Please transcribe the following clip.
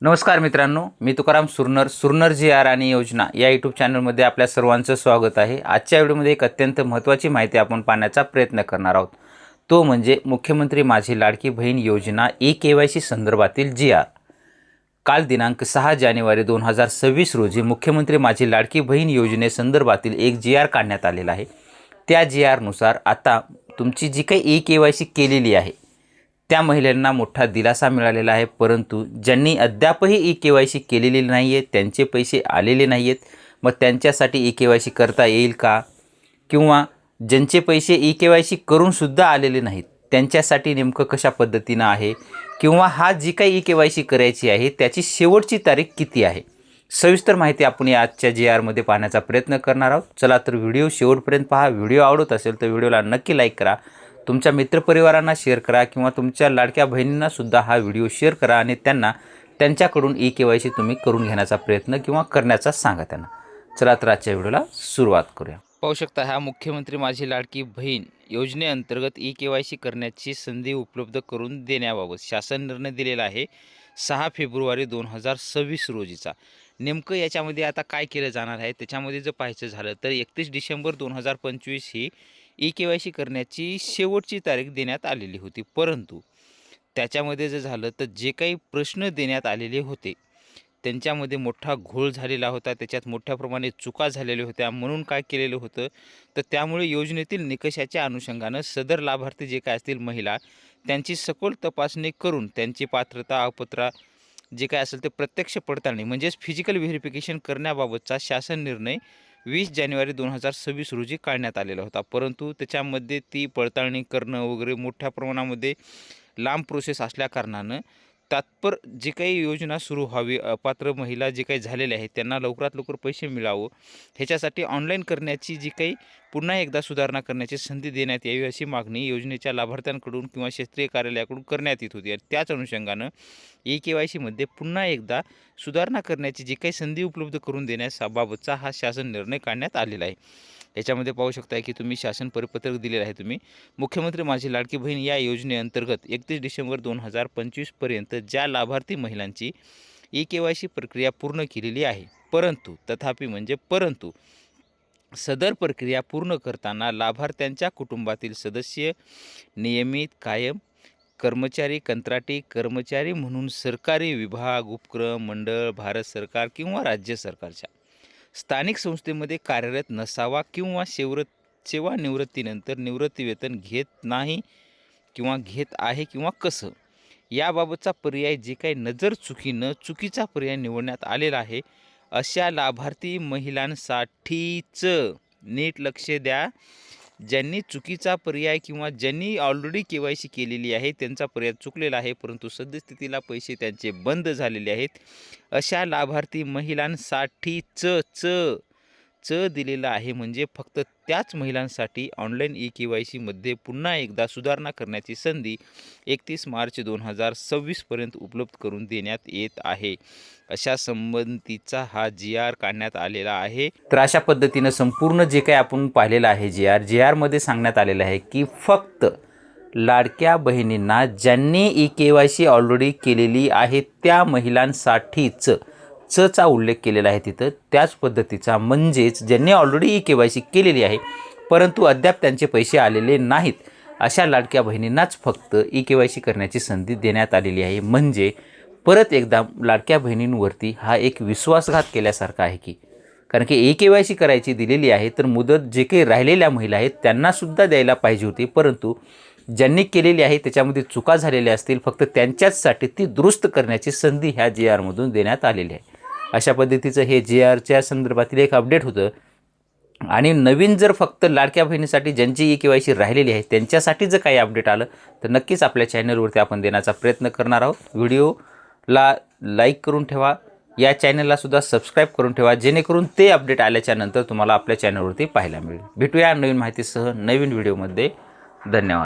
नमस्कार मित्रांनो, मी तुकाराम सुरनर जी आर आणि योजना या यूट्यूब चॅनलमध्ये आपल्या सर्वांचं स्वागत आहे। आजच्या व्हिडिओमध्ये एक अत्यंत महत्त्वाची माहिती आपण पाहण्याचा प्रयत्न करणार आहोत। तो म्हणजे मुख्यमंत्री माझी लाडकी बहीण योजना ई-केवायसी संदर्भातील जी आर। काल दिनांक 6 जानेवारी 2026 रोजी मुख्यमंत्री माझी लाडकी बहीण योजनेसंदर्भातील एक जी आर काढण्यात आलेला आहे। त्या जी आरनुसार आता तुमची जी काही ई-केवायसी केलेली आहे त्या महिलांना मोठा दिलासा मिळालेला आहे। परंतु ज्यांनी अद्यापही ई-केवायसी केलेली नाही आहे, त्यांचे पैसे आलेले नाही आहेत, मग त्यांच्यासाठी ई-केवायसी करता येईल का? किंवा ज्यांचे पैसे ई-केवायसी करूनसुद्धा आलेले नाहीत त्यांच्यासाठी नेमकं कशा पद्धतीनं आहे? किंवा हा जी काही ई-केवायसी करायची आहे त्याची शेवटची तारीख किती आहे? सविस्तर माहिती आपण या आजच्या जी आरमध्ये पाहण्याचा प्रयत्न करणार आहोत। चला तर व्हिडिओ शेवटपर्यंत पहा। व्हिडिओ आवडत असेल तर व्हिडिओला नक्की लाईक करा, तुमच्या मित्रपरिवारांना शेअर करा किंवा तुमच्या लाडक्या बहिणींना सुद्धा हा व्हिडिओ शेअर करा आणि त्यांना त्यांच्याकडून ई-केवायसी तुम्ही करून घेण्याचा प्रयत्न किंवा करण्याचा सांगा त्यांना। चला तर आजच्या व्हिडिओला सुरुवात करूया। पाहू शकता, हा मुख्यमंत्री माझी लाडकी बहीण योजनेअंतर्गत ई-केवायसी करण्याची संधी उपलब्ध करून देण्याबाबत शासन निर्णय दिलेला आहे 6 फेब्रुवारी 2026 रोजीचा। नेमकं याच्यामध्ये आता काय केलं जाणार आहे त्याच्यामध्ये जर पाहायचं झालं तर 31 डिसेंबर 2025 ही ई-केवायसी करण्याची शेवटची तारीख देण्यात आलेली होती। परंतु त्याच्यामध्ये जर झालं तर जे काही प्रश्न देण्यात आलेले होते त्यांच्यामध्ये मोठा घोळ झालेला होता, त्याच्यात मोठ्या प्रमाणात चुका झालेल्या होत्या। म्हणून काय केलेलं होतं तर त्यामुळे योजनेतील निकषाच्या अनुषंगानं सदर लाभार्थी जे काय असतील महिला त्यांची सखोल तपासणी करून त्यांची पात्रता अपात्रता जे काय असेल ते प्रत्यक्ष पडताळणी म्हणजेच फिजिकल व्हेरिफिकेशन करण्याबाबतचा शासन निर्णय 20 जानेवारी 2026 रोजी काढण्यात आलेला होता। परंतु त्याच्यामध्ये ती पडताळणी करणं वगैरे मोठ्या प्रमाणामध्ये लांब प्रोसेस असल्याकारणानं तात्पर जी काही योजना सुरू व्हावी, अपात्र महिला जे काही झालेले आहेत त्यांना लवकरात लवकर पैसे मिळावं ह्याच्यासाठी ऑनलाईन करण्याची जी काही पुन्हा एकदा सुधारणा करण्याची संधी देण्यात यावी अशी मागणी योजनेच्या लाभार्थ्यांकडून किंवा क्षेत्रीय कार्यालयाकडून करण्यात येत होती। आणि त्याच अनुषंगानं ई-केवायसीमध्ये पुन्हा एकदा सुधारणा करण्याची जी काही संधी उपलब्ध करून देण्याबाबतचा हा शासन निर्णय काढण्यात आलेला आहे। याच्यामध्ये पाहू शकता की तुम्ही शासन परिपत्रक दिलेलं आहे। तुम्ही मुख्यमंत्री माझी लाडकी बहीण या योजनेअंतर्गत 31 डिसेंबर 2025 पर्यंत ज्या लाभार्थी महिलांची ई-केवायसी प्रक्रिया पूर्ण केलेली आहे परंतु सदर प्रक्रिया पूर्ण करताना लाभार्थ्यांच्या कुटुंबातील सदस्य नियमित कायम कर्मचारी, कंत्राटी कर्मचारी म्हणून सरकारी विभाग, उपक्रम, मंडळ, भारत सरकार किंवा राज्य सरकारच्या स्थानिक संस्थेमध्ये कार्यरत नसावा किंवा सेवानिवृत्तीनंतर निवृत्तीवेतन घेत नाही किंवा घेत आहे किंवा कसं, याबाबतचा पर्याय जे काही नजर चुकीचा पर्याय निवडण्यात आलेला आहे अशा लाभार्थी महिलांसाठीच नीट लक्ष द्या। ज्यांनी चुकीचा पर्याय किंवा ज्यांनी ऑलरेडी केवायसी केलेली आहे त्यांचा पर्याय चुकलेला आहे परंतु सद्यस्थितीला पैसे त्यांचे बंद झालेले आहेत अशा लाभार्थी महिलांसाठीच दिलेलं आहे। म्हणजे फक्त त्याच महिलांसाठी ऑनलाईन ई-केवायसीमध्ये पुन्हा एकदा सुधारणा करण्याची संधी 31 मार्च 2026 पर्यंत उपलब्ध करून देण्यात येत आहे। अशा संबंधीचा हा जी आर काढण्यात आलेला आहे। तर अशा पद्धतीनं संपूर्ण जे काही आपण पाहिलेलं आहे जी आरमध्ये सांगण्यात आलेलं आहे की फक्त लाडक्या बहिणींना ज्यांनी ई-केवायसी ऑलरेडी केलेली आहे त्या महिलांसाठीच चा उल्लेख केलेला आहे तिथं। त्याच पद्धतीचा म्हणजेच ज्यांनी ऑलरेडी ई-केवायसी केलेली आहे परंतु अद्याप त्यांचे पैसे आलेले नाहीत अशा लाडक्या बहिणींनाच फक्त ई-केवायसी करण्याची संधी देण्यात आलेली आहे। म्हणजे परत एकदा लाडक्या बहिणींवरती हा एक विश्वासघात केल्यासारखा आहे की कारण की ई-केवायसी करायची दिलेली आहे तर मुदत जे काही राहिलेल्या महिला आहेत त्यांनासुद्धा द्यायला पाहिजे होती, परंतु ज्यांनी केलेली आहे त्याच्यामध्ये चुका झालेल्या असतील फक्त त्यांच्याचसाठी ती दुरुस्त करण्याची संधी ह्या जी आरमधून देण्यात आलेली आहे। अशा पद्धतीचं हे जी आरच्या संदर्भातील एक अपडेट होतं। आणि नवीन जर फक्त लाडक्या बहिणीसाठी ज्यांची ई-केवायसी राहिलेली आहे त्यांच्यासाठी जर काही अपडेट आलं तर नक्कीच आपल्या चॅनलवरती आपण देण्याचा प्रयत्न करणार आहोत। व्हिडिओला लाईक करून ठेवा, या चॅनलला सुद्धा सबस्क्राईब करून ठेवा जेणेकरून ते अपडेट आल्याच्या नंतर तुम्हाला आपल्या चॅनलवरती पाहायला मिळेल। भेटूया नवीन माहितीसह नवीन व्हिडिओमध्ये। धन्यवाद।